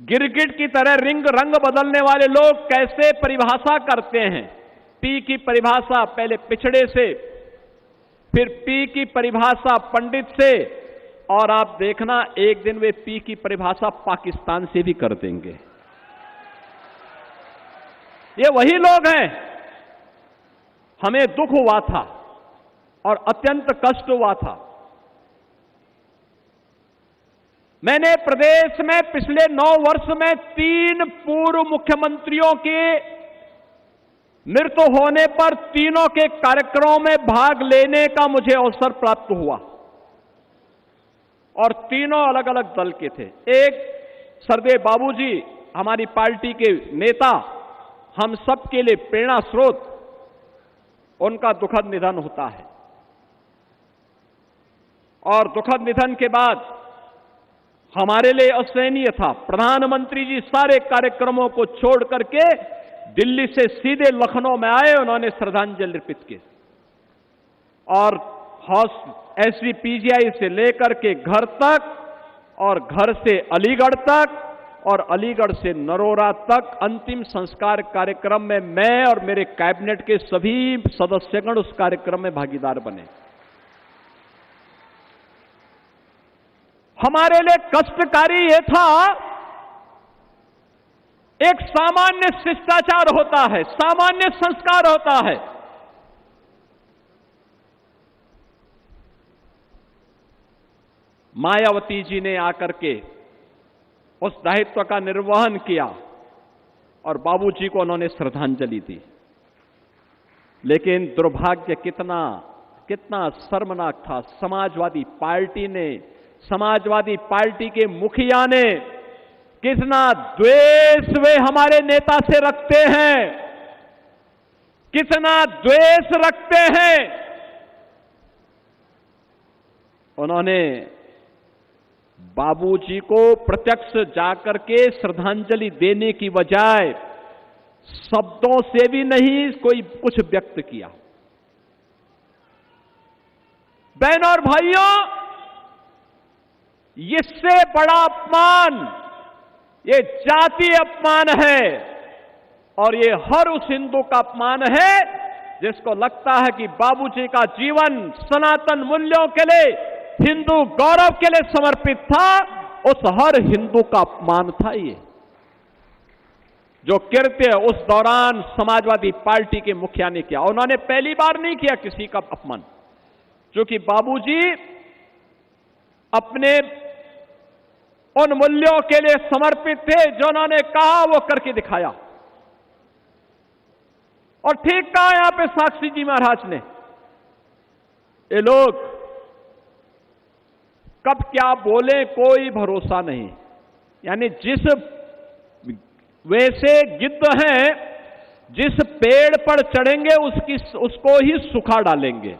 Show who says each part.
Speaker 1: गिरगिट की तरह रंग बदलने वाले लोग कैसे परिभाषा करते हैं। पी की परिभाषा पहले पिछड़े से, फिर पी की परिभाषा पंडित से, और आप देखना एक दिन वे पी की परिभाषा पाकिस्तान से भी कर देंगे। ये वही लोग हैं। हमें दुख हुआ था और अत्यंत कष्ट हुआ था। मैंने प्रदेश में पिछले 9 वर्ष में 3 पूर्व मुख्यमंत्रियों के मृत्यु होने पर तीनों के कार्यक्रमों में भाग लेने का मुझे अवसर प्राप्त हुआ, और तीनों अलग अलग दल के थे। एक सरदेव बाबूजी, हमारी पार्टी के नेता, हम सबके लिए प्रेरणा स्रोत, उनका दुखद निधन होता है। और दुखद निधन के बाद हमारे लिए असहनीय था। प्रधानमंत्री जी सारे कार्यक्रमों को छोड़ करके दिल्ली से सीधे लखनऊ में आए, उन्होंने श्रद्धांजलि अर्पित की, और SVPGI से लेकर के घर तक, और घर से अलीगढ़ तक, और अलीगढ़ से नरोरा तक अंतिम संस्कार कार्यक्रम में मैं और मेरे कैबिनेट के सभी सदस्यगण उस कार्यक्रम में भागीदार बने। हमारे लिए कष्टकारी यह था, एक सामान्य शिष्टाचार होता है, सामान्य संस्कार होता है। मायावती जी ने आकर के उस दायित्व का निर्वहन किया और बाबूजी को उन्होंने श्रद्धांजलि दी। लेकिन दुर्भाग्य कितना शर्मनाक था। समाजवादी पार्टी ने, समाजवादी पार्टी के मुखिया ने, कितना द्वेष वे हमारे नेता से रखते हैं, कितना द्वेष रखते हैं। उन्होंने बाबूजी को प्रत्यक्ष जाकर के श्रद्धांजलि देने की बजाय शब्दों से भी नहीं कोई कुछ व्यक्त किया। बहनों और भाइयों, इससे बड़ा अपमान ये जातीय अपमान है, और ये हर उस हिंदू का अपमान है जिसको लगता है कि बाबूजी का जीवन सनातन मूल्यों के लिए, हिंदू गौरव के लिए समर्पित था। उस हर हिंदू का अपमान था ये, जो कृत्य उस दौरान समाजवादी पार्टी के मुखिया ने किया। उन्होंने पहली बार नहीं किया किसी का अपमान, क्योंकि बाबूजी अपने उन मूल्यों के लिए समर्पित थे जो उन्होंने कहा वो करके दिखाया। और ठीक कहा यहां पे साक्षी जी महाराज ने, ये लोग कब क्या बोले कोई भरोसा नहीं। यानी जिस वैसे गिद्ध हैं, जिस पेड़ पर चढ़ेंगे उसको ही सुखा डालेंगे।